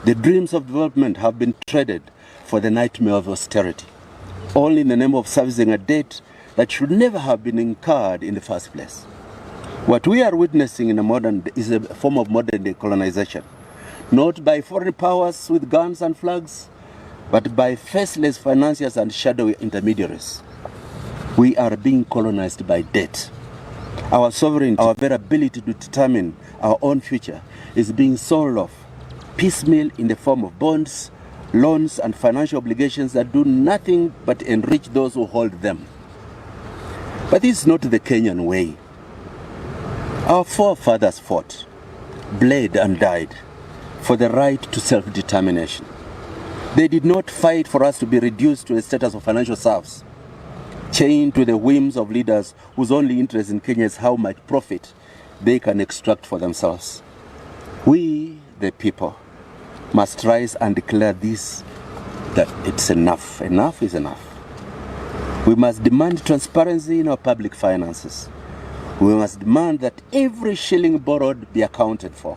The dreams of development have been traded for the nightmare of austerity, all in the name of servicing a debt that should never have been incurred in the first place. What we are witnessing is a form of modern decolonization, not by foreign powers with guns and flags, but by faceless financiers and shadowy intermediaries. We are being colonized by debt. Our sovereignty, our very ability to determine our own future is being sold off piecemeal in the form of bonds, loans, and financial obligations that do nothing but enrich those who hold them. But this is not the Kenyan way. Our forefathers fought, bled, and died for the right to self-determination. They did not fight for us to be reduced to a status of financial serfs, chained to the whims of leaders whose only interest in Kenya is how much profit they can extract for themselves. We, the people, must rise and declare this, that it's enough. Enough is enough. We must demand transparency in our public finances. We must demand that every shilling borrowed be accounted for,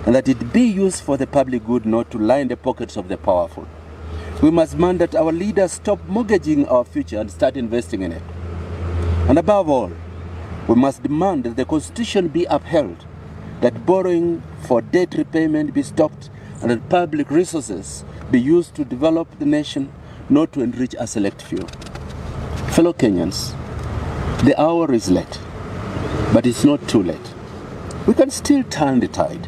and that it be used for the public good, not to line the pockets of the powerful. We must demand that our leaders stop mortgaging our future and start investing in it. And above all, we must demand that the Constitution be upheld, that borrowing for debt repayment be stopped, and that public resources be used to develop the nation, not to enrich a select few. Fellow Kenyans, the hour is late, but it's not too late. We can still turn the tide.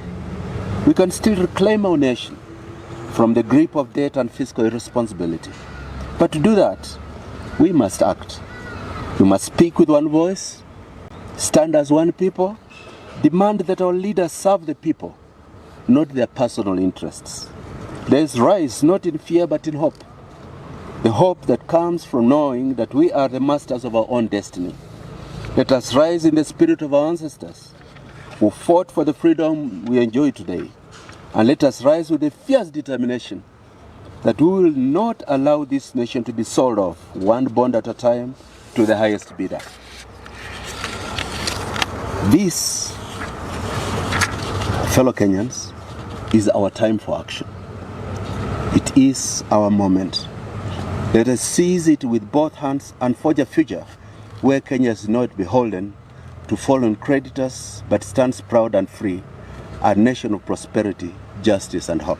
We can still reclaim our nation from the grip of debt and fiscal irresponsibility. But to do that, we must act. We must speak with one voice, stand as one people, demand that our leaders serve the people, not their personal interests. There is rise not in fear but in hope. The hope that comes from knowing that we are the masters of our own destiny. Let us rise in the spirit of our ancestors who fought for the freedom we enjoy today. And let us rise with a fierce determination that we will not allow this nation to be sold off, one bond at a time, to the highest bidder. This, fellow Kenyans, is our time for action. It is our moment. Let us seize it with both hands and forge a future where Kenya is not beholden to fallen creditors, but stands proud and free, a nation of prosperity, justice, and hope.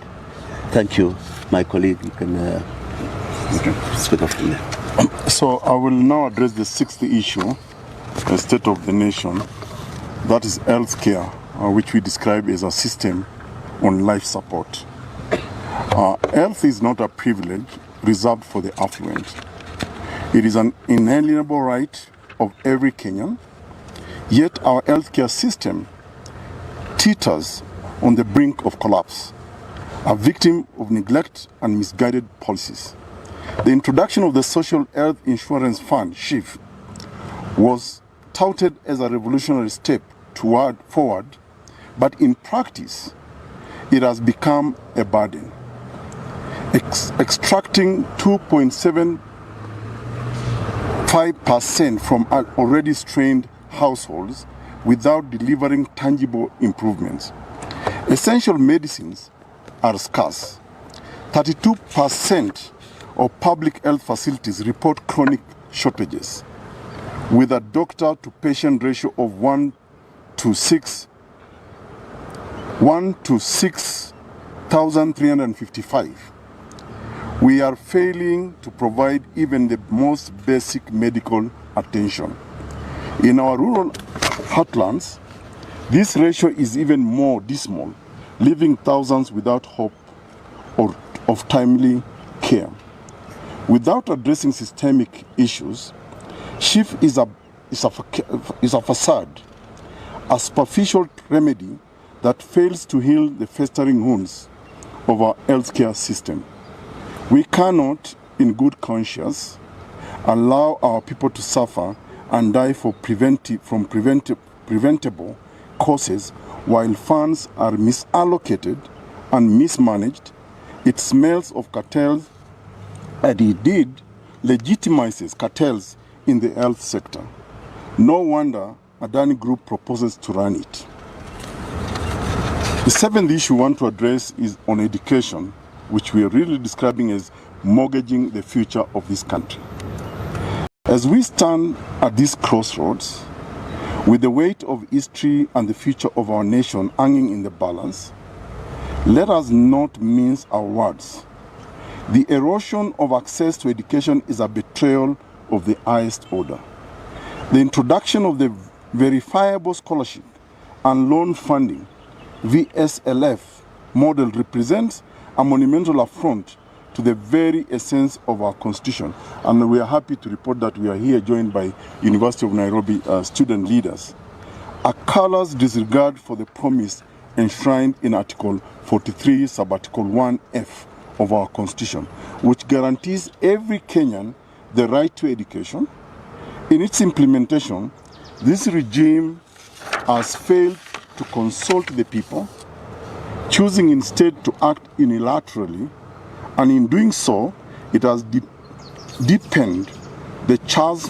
Thank you, my colleague. You can speak up from there. So I will now address the sixth issue, the state of the nation, that is health care, which we describe as a system on life support. Health is not a privilege reserved for the affluent. It is an inalienable right of every Kenyan, yet our healthcare system teeters on the brink of collapse, a victim of neglect and misguided policies. The introduction of the Social Health Insurance Fund, SHIF, was touted as a revolutionary step forward, but in practice, it has become a burden. Extracting 2.75% from already strained households without delivering tangible improvements. Essential medicines are scarce. 32% of public health facilities report chronic shortages, with a doctor-to-patient ratio of 1 to 6,355. We are failing to provide even the most basic medical attention. In our rural heartlands, this ratio is even more dismal, leaving thousands without hope of timely care. Without addressing systemic issues, SHIF is a facade, a superficial remedy that fails to heal the festering wounds of our healthcare system. We cannot, in good conscience, allow our people to suffer and die from preventable causes while funds are misallocated and mismanaged. It smells of cartels, and indeed legitimizes cartels in the health sector. No wonder Adani Group proposes to run it. The seventh issue we want to address is on education, which we are really describing as mortgaging the future of this country. As we stand at these crossroads, with the weight of history and the future of our nation hanging in the balance, let us not mince our words. The erosion of access to education is a betrayal of the highest order. The introduction of the verifiable scholarship and loan funding, VSLF, model represents a monumental affront to the very essence of our constitution. And we are happy to report that we are here joined by University of Nairobi student leaders. A callous disregard for the promise enshrined in Article 43, Subarticle 1F of our constitution, which guarantees every Kenyan the right to education. In its implementation, this regime has failed to consult the people, choosing instead to act unilaterally, and in doing so, it has deepened the charge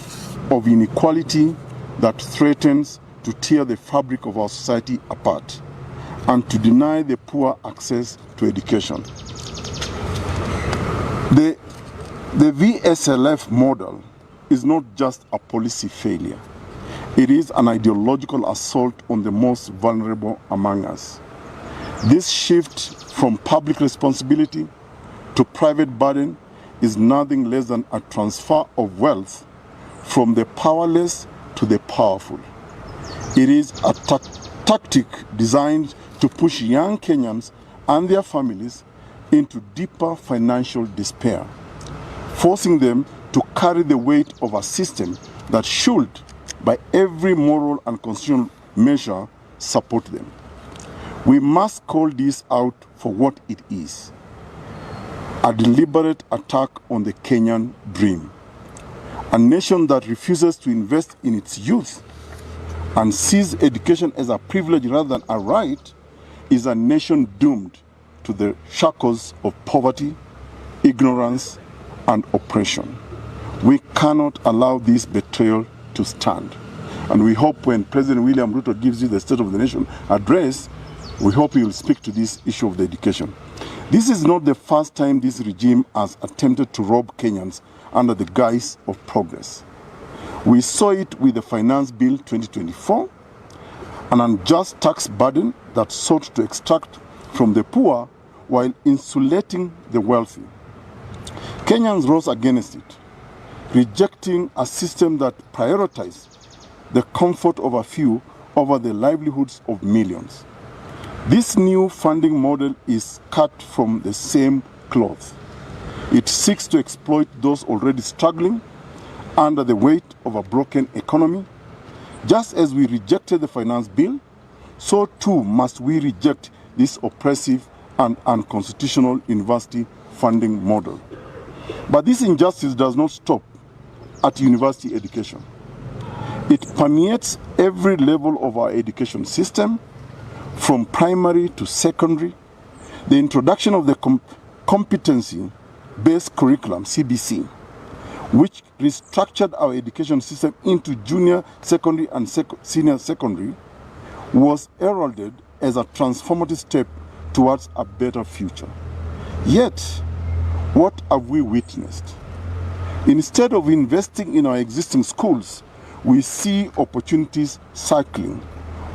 of inequality that threatens to tear the fabric of our society apart and to deny the poor access to education. The VSLF model is not just a policy failure. It is an ideological assault on the most vulnerable among us. This shift from public responsibility to private burden is nothing less than a transfer of wealth from the powerless to the powerful. It is a tactic designed to push young Kenyans and their families into deeper financial despair, forcing them to carry the weight of a system that should, by every moral and constitutional measure, support them. We must call this out for what it is: a deliberate attack on the Kenyan dream. A nation that refuses to invest in its youth and sees education as a privilege rather than a right is a nation doomed to the shackles of poverty, ignorance, and oppression. We cannot allow this betrayal to stand. And we hope when President William Ruto gives you the State of the Nation address, we hope he will speak to this issue of the education. This is not the first time this regime has attempted to rob Kenyans under the guise of progress. We saw it with the Finance Bill 2024, an unjust tax burden that sought to extract from the poor while insulating the wealthy. Kenyans rose against it, rejecting a system that prioritized the comfort of a few over the livelihoods of millions. This new funding model is cut from the same cloth. It seeks to exploit those already struggling under the weight of a broken economy. Just as we rejected the finance bill, so too must we reject this oppressive and unconstitutional university funding model. But this injustice does not stop at university education. It permeates every level of our education system, from primary to secondary. The introduction of the competency-based curriculum, CBC, which restructured our education system into junior secondary and senior secondary, was heralded as a transformative step towards a better future. Yet, what have we witnessed? Instead of investing in our existing schools, we see opportunities cycling,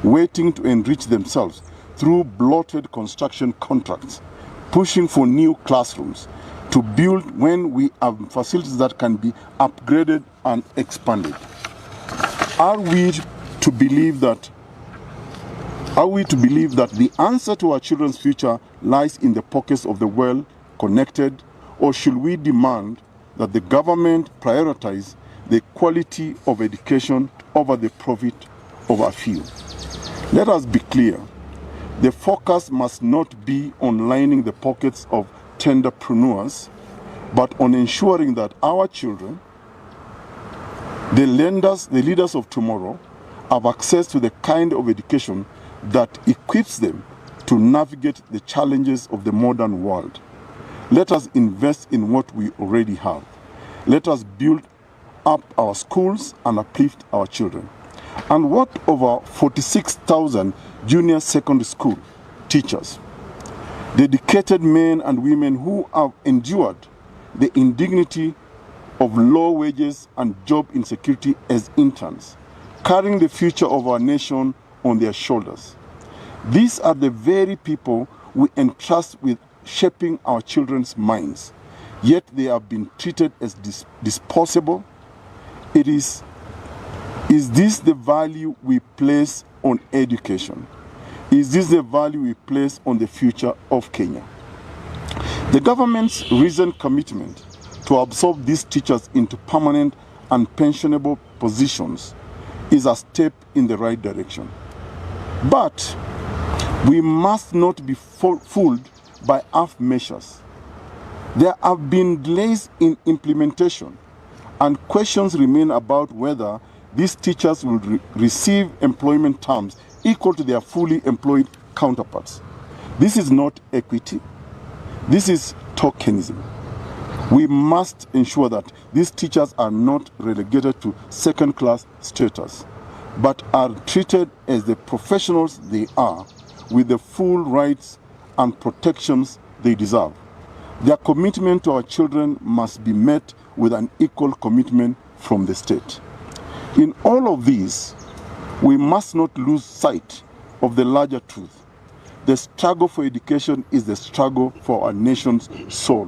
waiting to enrich themselves through bloated construction contracts, pushing for new classrooms to build when we have facilities that can be upgraded and expanded. Are we to believe that the answer to our children's future lies in the pockets of the well-connected, or should we demand that the government prioritize the quality of education over the profit of a few? Let us be clear. The focus must not be on lining the pockets of tenderpreneurs, but on ensuring that our children, the leaders of tomorrow, have access to the kind of education that equips them to navigate the challenges of the modern world. Let us invest in what we already have. Let us build up our schools and uplift our children. And what over 46,000 junior secondary schools teachers, dedicated men and women who have endured the indignity of low wages and job insecurity as interns, carrying the future of our nation on their shoulders. These are the very people we entrust with shaping our children's minds, yet they have been treated as disposable. Is this the value we place on education? Is this the value we place on the future of Kenya? The government's recent commitment to absorb these teachers into permanent and pensionable positions is a step in the right direction. But we must not be fooled by half measures. There have been delays in implementation, and questions remain about whether these teachers will receive employment terms equal to their fully employed counterparts. This is not equity. This is tokenism. We must ensure that these teachers are not relegated to second-class status, but are treated as the professionals they are, with the full rights and protections they deserve. Their commitment to our children must be met with an equal commitment from the state. In all of these, we must not lose sight of the larger truth. The struggle for education is the struggle for our nation's soul.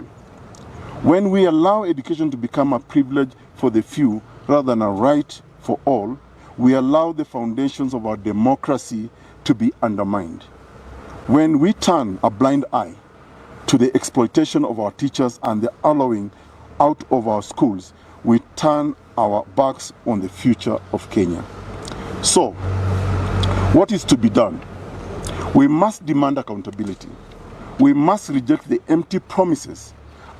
When we allow education to become a privilege for the few rather than a right for all, we allow the foundations of our democracy to be undermined. When we turn a blind eye to the exploitation of our teachers and the allowing out of our schools, we turn our backs on the future of Kenya. So, what is to be done? We must demand accountability. We must reject the empty promises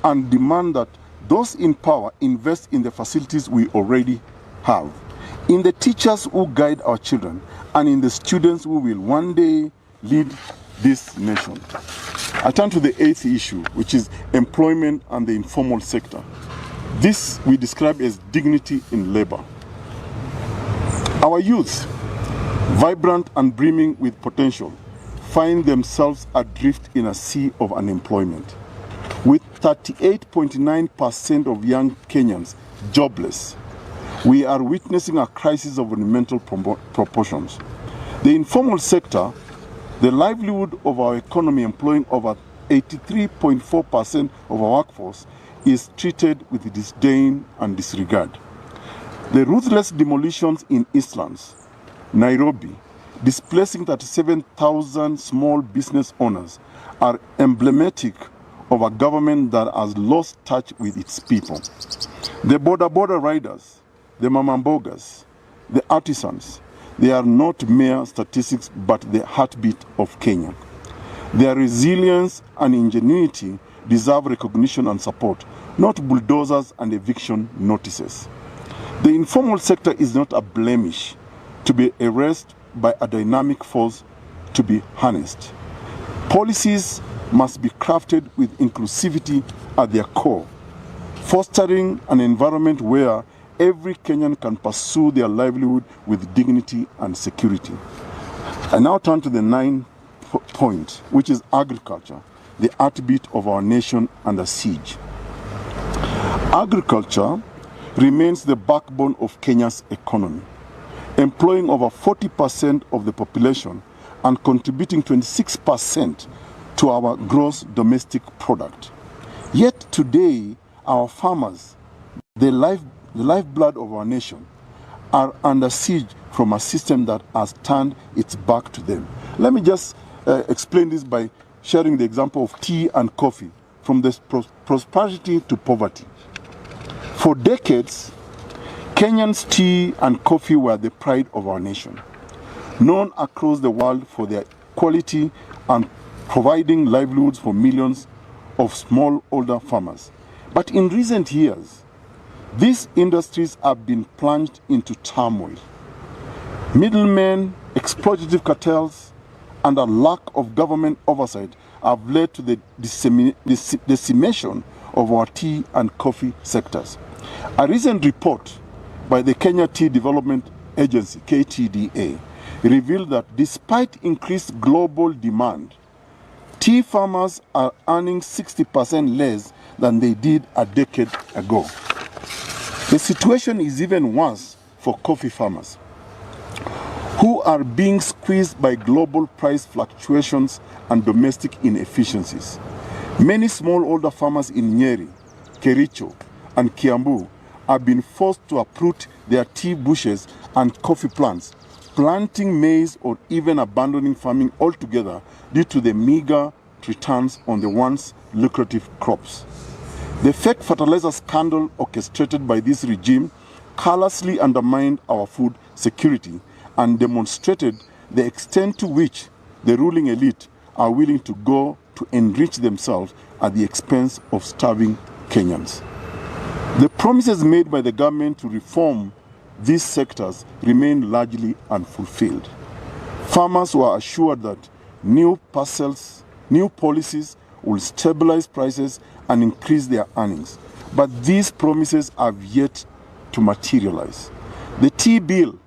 and demand that those in power invest in the facilities we already have, in the teachers who guide our children, and in the students who will one day lead this nation. I turn to the eighth issue, which is employment and the informal sector. This we describe as dignity in labor. Our youth, vibrant and brimming with potential, find themselves adrift in a sea of unemployment. With 38.9% of young Kenyans jobless, we are witnessing a crisis of monumental proportions. The informal sector, the livelihood of our economy employing over 83.4% of our workforce, is treated with disdain and disregard. The ruthless demolitions in Eastlands, Nairobi, displacing 37,000 small business owners, are emblematic of a government that has lost touch with its people. The border riders, the mamambogas, the artisans, they are not mere statistics but the heartbeat of Kenya. Their resilience and ingenuity deserve recognition and support, not bulldozers and eviction notices. The informal sector is not a blemish to be erased by a dynamic force to be harnessed. Policies must be crafted with inclusivity at their core, fostering an environment where every Kenyan can pursue their livelihood with dignity and security. I now turn to the ninth point, which is agriculture, the heartbeat of our nation under siege. Agriculture remains the backbone of Kenya's economy, employing over 40% of the population and contributing 26% to our gross domestic product. Yet today, our farmers, the lifeblood of our nation, are under siege from a system that has turned its back to them. Let me just explain this by sharing the example of tea and coffee, from this prosperity to poverty. For decades, Kenyans' tea and coffee were the pride of our nation, known across the world for their quality and providing livelihoods for millions of smallholder farmers. But in recent years, these industries have been plunged into turmoil. Middlemen, exploitative cartels, and a lack of government oversight have led to the decimation of our tea and coffee sectors. A recent report by the Kenya Tea Development Agency, KTDA, revealed that despite increased global demand Tea farmers are earning 60% less than they did a decade ago. The situation is even worse for coffee farmers, who are being squeezed by global price fluctuations and domestic inefficiencies. Many smallholder farmers in Nyeri, Kericho, and Kiambu have been forced to uproot their tea bushes and coffee plants, planting maize or even abandoning farming altogether due to the meager returns on the once lucrative crops. The fake fertilizer scandal orchestrated by this regime callously undermined our food security and demonstrated the extent to which the ruling elite are willing to go to enrich themselves at the expense of starving Kenyans. The promises made by the government to reform these sectors remain largely unfulfilled. Farmers were assured that new policies will stabilize prices and increase their earnings, but these promises have yet to materialize. The tea bill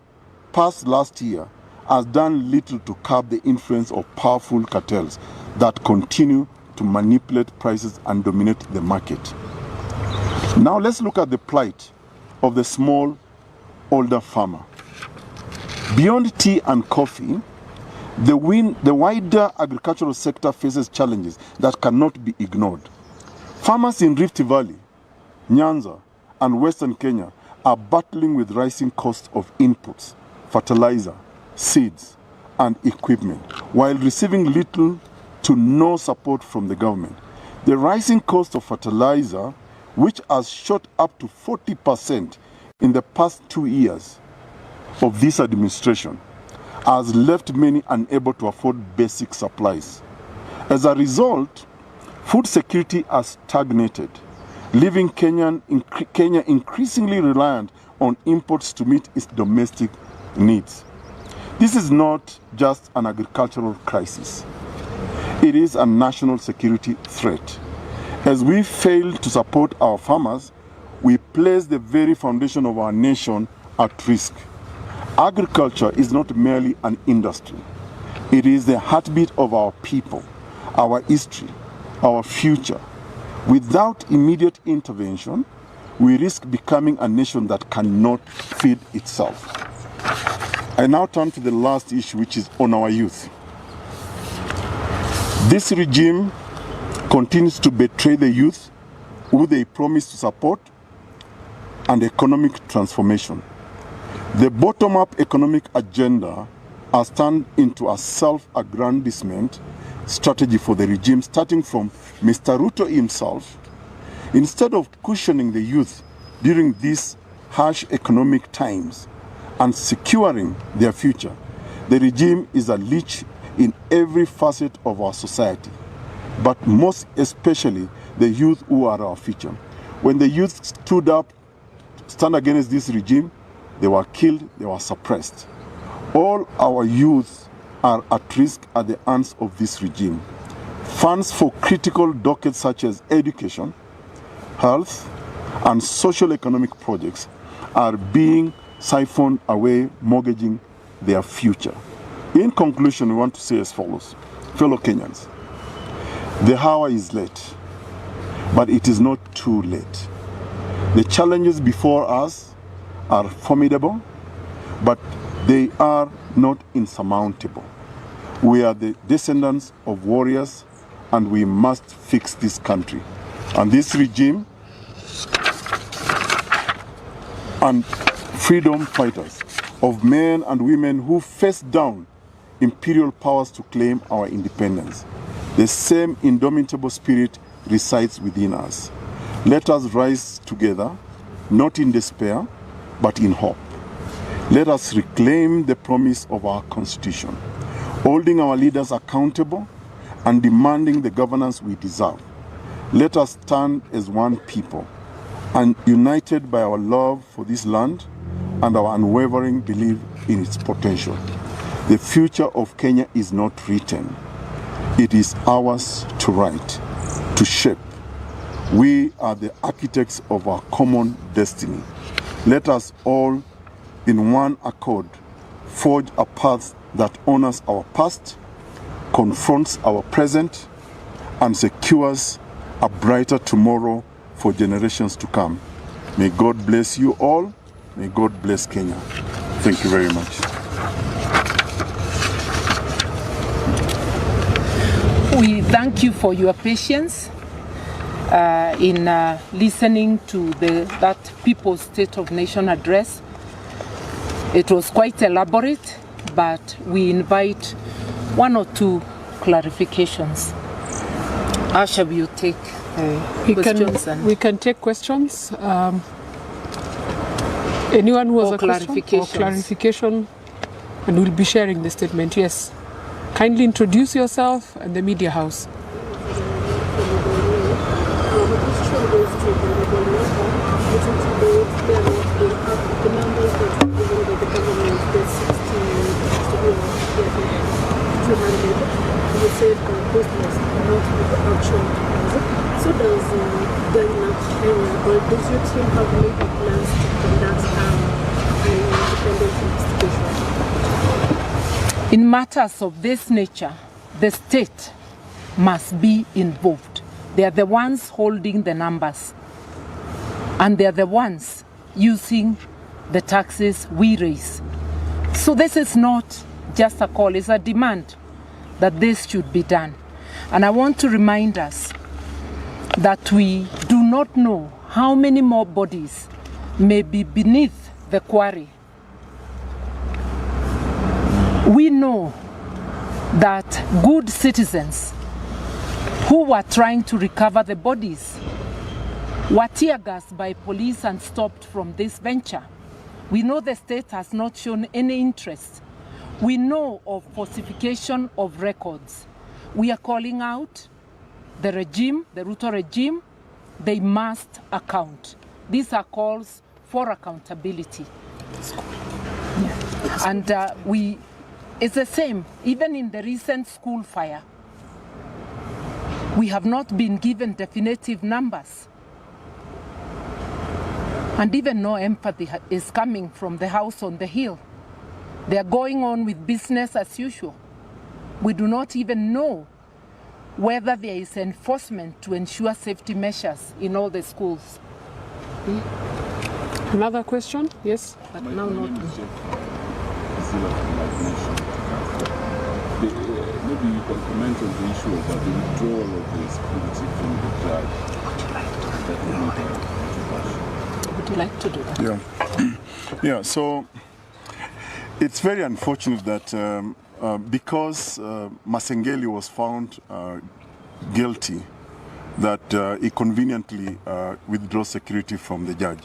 passed last year has done little to curb the influence of powerful cartels that continue to manipulate prices and dominate the market. Now let's look at the plight of the smallholder farmer. Beyond tea and coffee, the wider agricultural sector faces challenges that cannot be ignored. Farmers in Rift Valley, Nyanza, and Western Kenya are battling with rising costs of inputs, fertilizer, seeds, and equipment, while receiving little to no support from the government. The rising cost of fertilizer, which has shot up to 40% in the past 2 years of this administration, has left many unable to afford basic supplies. As a result, food security has stagnated, leaving Kenya increasingly reliant on imports to meet its domestic needs. This is not just an agricultural crisis. It is a national security threat. As we fail to support our farmers, we place the very foundation of our nation at risk. Agriculture is not merely an industry. It is the heartbeat of our people, our history, our future. Without immediate intervention, we risk becoming a nation that cannot feed itself. I now turn to the last issue, which is on our youth. This regime continues to betray the youth who they promise to support and economic transformation. The bottom-up economic agenda has turned into a self-aggrandizement strategy for the regime, starting from Mr. Ruto himself. Instead of cushioning the youth during these harsh economic times and securing their future, the regime is a leech in every facet of our society, but most especially the youth who are our future. When the youth stand against this regime, they were killed, they were suppressed. All our youth are at risk at the hands of this regime. Funds for critical dockets such as education, health, and social economic projects are being siphoned away, mortgaging their future. In conclusion, we want to say as follows. Fellow Kenyans, the hour is late, but it is not too late. The challenges before us are formidable, but they are not insurmountable. We are the descendants of warriors, and we must fix this country. And this regime and freedom fighters of men and women who faced down imperial powers to claim our independence. The same indomitable spirit resides within us. Let us rise together, not in despair, but in hope. Let us reclaim the promise of our Constitution, holding our leaders accountable and demanding the governance we deserve. Let us stand as one people and united by our love for this land and our unwavering belief in its potential. The future of Kenya is not written. It is ours to write, to shape. We are the architects of our common destiny. Let us all, in one accord, forge a path that honors our past, confronts our present, and secures a brighter tomorrow for generations to come. May God bless you all. May God bless Kenya. Thank you very much. We thank you for your patience in listening to that People's State of Nation address. It was quite elaborate, but we invite one or two clarifications. Asha, will you take questions? We can take questions. Anyone who has a question or clarification, and we'll be sharing the statement. Yes. Kindly introduce yourself and the media house. So does does your team have maybe plans to conduct an independent investigation? In matters of this nature, the state must be involved. They are the ones holding the numbers, and they are the ones using the taxes we raise. So this is not just a call, it's a demand that this should be done. And I want to remind us that we do not know how many more bodies may be beneath the quarry. We know that good citizens who were trying to recover the bodies were tear gassed by police and stopped from this venture. We know the state has not shown any interest. We know of falsification of records. We are calling out the regime, the Ruto regime. They must account. These are calls for accountability. Yeah. And it's the same, even in the recent school fire. We have not been given definitive numbers. And even no empathy is coming from the house on the hill. They are going on with business as usual. We do not even know whether there is enforcement to ensure safety measures in all the schools. Another question? Yes? But now not. Maybe you can comment on the issue of the withdrawal of the security from the judge. Would you like to do that? Yeah, so it's very unfortunate that because Masengeli was found guilty, that he conveniently withdraws security from the judge.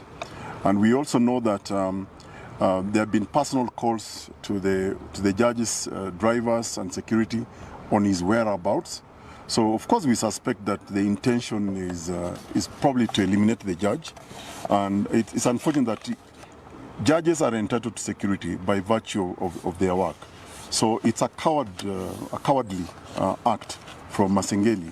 And we also know that there have been personal calls to the judge's drivers and security on his whereabouts. So of course we suspect that the intention is probably to eliminate the judge. And it's unfortunate that judges are entitled to security by virtue of their work. So it's a cowardly act from Masengeli.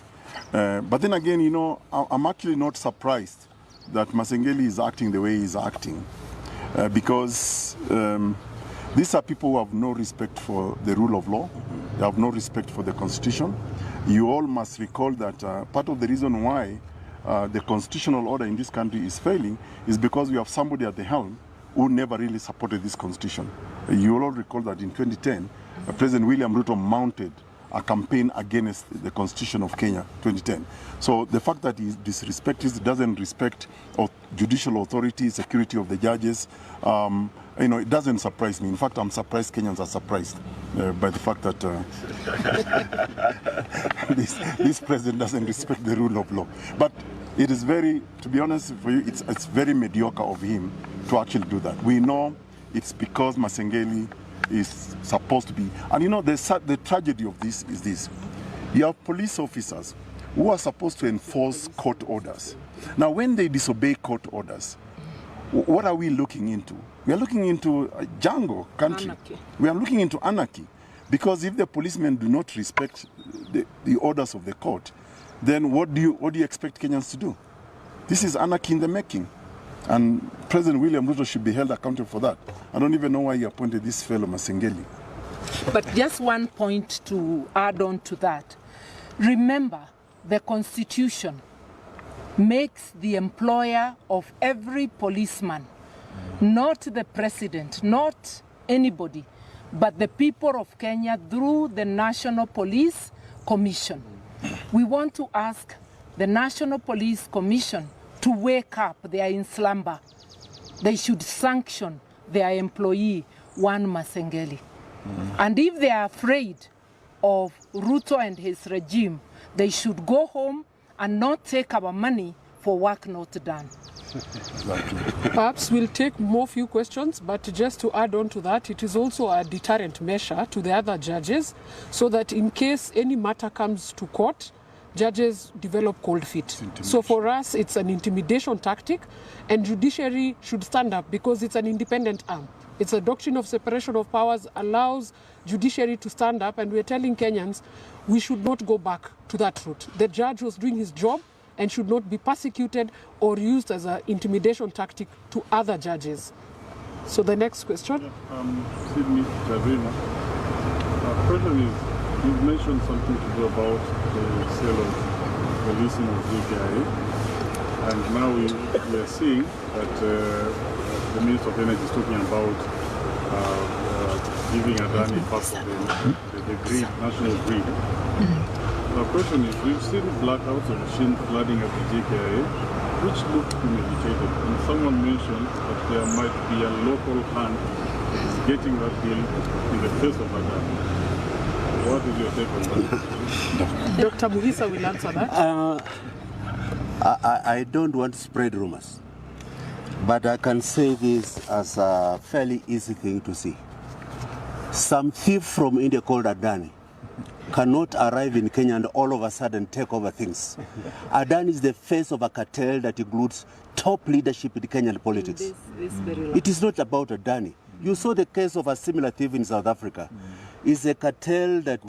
But then again, you know, I'm actually not surprised that Masengeli is acting the way he's acting. Because these are people who have no respect for the rule of law. They have no respect for the constitution. You all must recall that part of the reason why the constitutional order in this country is failing is because we have somebody at the helm who never really supported this constitution. You all recall that in 2010, President William Ruto mounted a campaign against the Constitution of Kenya, 2010. So the fact that he disrespects, doesn't respect judicial authority, security of the judges, you know, it doesn't surprise me. In fact, I'm surprised Kenyans are surprised by the fact that this president doesn't respect the rule of law. But it is very, to be honest for you, it's very mediocre of him to actually do that. We know it's because Masengeli is supposed to be, and you know, the tragedy of this is this. You have police officers who are supposed to enforce court orders. Now, when they disobey court orders, what are we looking into? We are looking into a jungle country. Anarchy. We are looking into anarchy. Because if the policemen do not respect the orders of the court, then what do you expect Kenyans to do? This is anarchy in the making. And President William Ruto should be held accountable for that. I don't even know why he appointed this fellow Masengeli. But just one point to add on to that. Remember, the Constitution makes the employer of every policeman, not the president, not anybody, but the people of Kenya through the National Police Commission. We want to ask the National Police Commission to wake up. They are in slumber. They should sanction their employee, Juan Masengeli. And if they are afraid of Ruto and his regime, they should go home and not take our money for work not done. Perhaps we'll take more few questions, but just to add on to that, it is also a deterrent measure to the other judges, so that in case any matter comes to court, judges develop cold feet. So for us, it's an intimidation tactic, and judiciary should stand up because it's an independent arm. It's a doctrine of separation of powers, allows judiciary to stand up, and we're telling Kenyans we should not go back to that route. The judge was doing his job and should not be persecuted or used as an intimidation tactic to other judges. So the next question. Sydney Javina, question is, you've mentioned something to do about the sale of the leasing of JKIA, and now we are seeing that the Minister of Energy is talking about giving Adani part of the grid, national grid. The question is, we've seen blackouts of machines flooding at the JKIA, which look premeditated. And someone mentioned that there might be a local hand that is getting that bill in the face of Adani. What is your take on that? Dr. Muhisa will answer that. I don't want to spread rumors, but I can say this as a fairly easy thing to see. Some thief from India called Adani cannot arrive in Kenya and all of a sudden take over things. Adani is the face of a cartel that includes top leadership in Kenyan politics. It is not about Adani. You saw the case of a similar thief in South Africa. It's a cartel that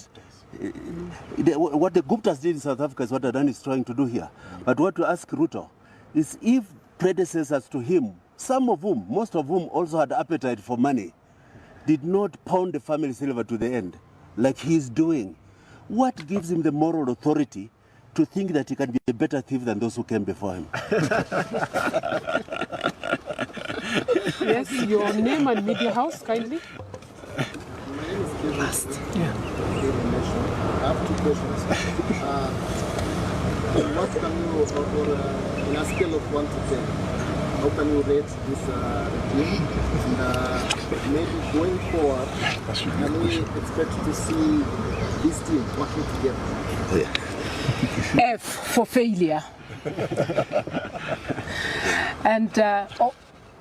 what the Guptas did in South Africa is what Adani is trying to do here. But what to ask Ruto is, if predecessors to him, some of whom, most of whom also had appetite for money, did not pound the family silver to the end, like he's doing, what gives him the moral authority to think that he can be a better thief than those who came before him? Yes, your name and media house, kindly. My name is Kevin. Yeah. I have two questions. What can you, or in a scale of 1 to 10, how can you rate this regime? And maybe going forward, can we expect to see this team working together? F for failure. And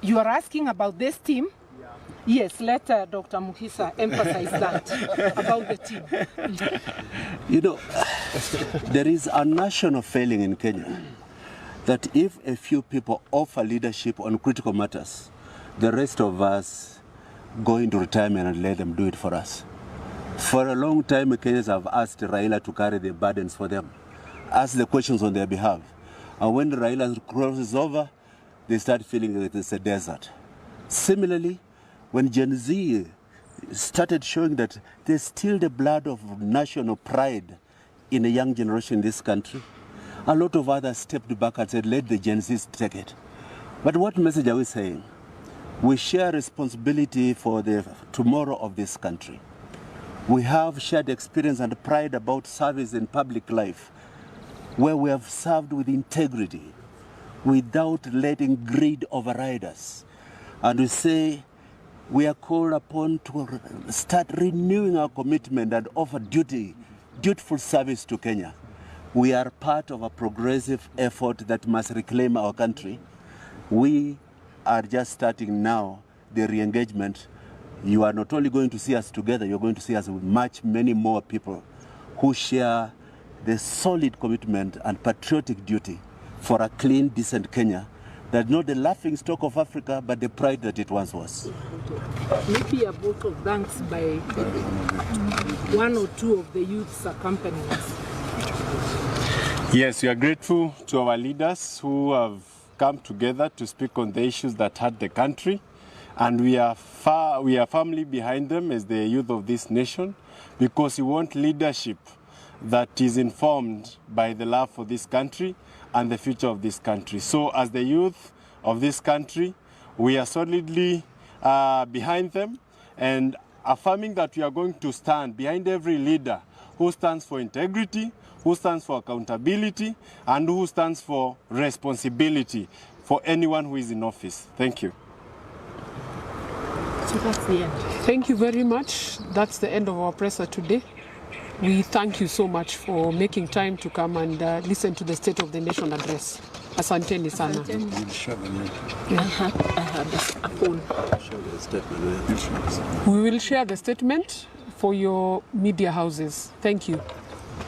you are asking about this team? Yeah. Yes, let Dr. Muhisa emphasize that about the team. You know, there is a national failing in Kenya that if a few people offer leadership on critical matters, the rest of us go into retirement and let them do it for us. For a long time, Kenyans have asked Raila to carry the burdens for them, ask the questions on their behalf. And when Raila crosses over, they start feeling that it's a desert. Similarly, when Gen Z started showing that there's still the blood of national pride in the young generation in this country, a lot of others stepped back and said, let the Gen Zs take it. But what message are we saying? We share responsibility for the tomorrow of this country. We have shared experience and pride about service in public life, where we have served with integrity, without letting greed override us. And we say we are called upon to start renewing our commitment and offer dutiful service to Kenya. We are part of a progressive effort that must reclaim our country. We are just starting now the re-engagement. You are not only going to see us together, you're going to see us with many more people who share the solid commitment and patriotic duty for a clean, decent Kenya, that's not the laughing stock of Africa, but the pride that it once was. Maybe a vote of thanks by one or two of the youths accompanying us. Yes, we are grateful to our leaders who have come together to speak on the issues that hurt the country, and we are firmly behind them as the youth of this nation, because we want leadership that is informed by the love for this country and the future of this country. So as the youth of this country, we are solidly behind them and affirming that we are going to stand behind every leader who stands for integrity, who stands for accountability, and who stands for responsibility for anyone who is in office. Thank you. So that's the end. Thank you very much. That's the end of our presser today. We thank you so much for making time to come and listen to the State of the Nation address. Asanteni sana. I have a phone. We will share the statement for your media houses. Thank you.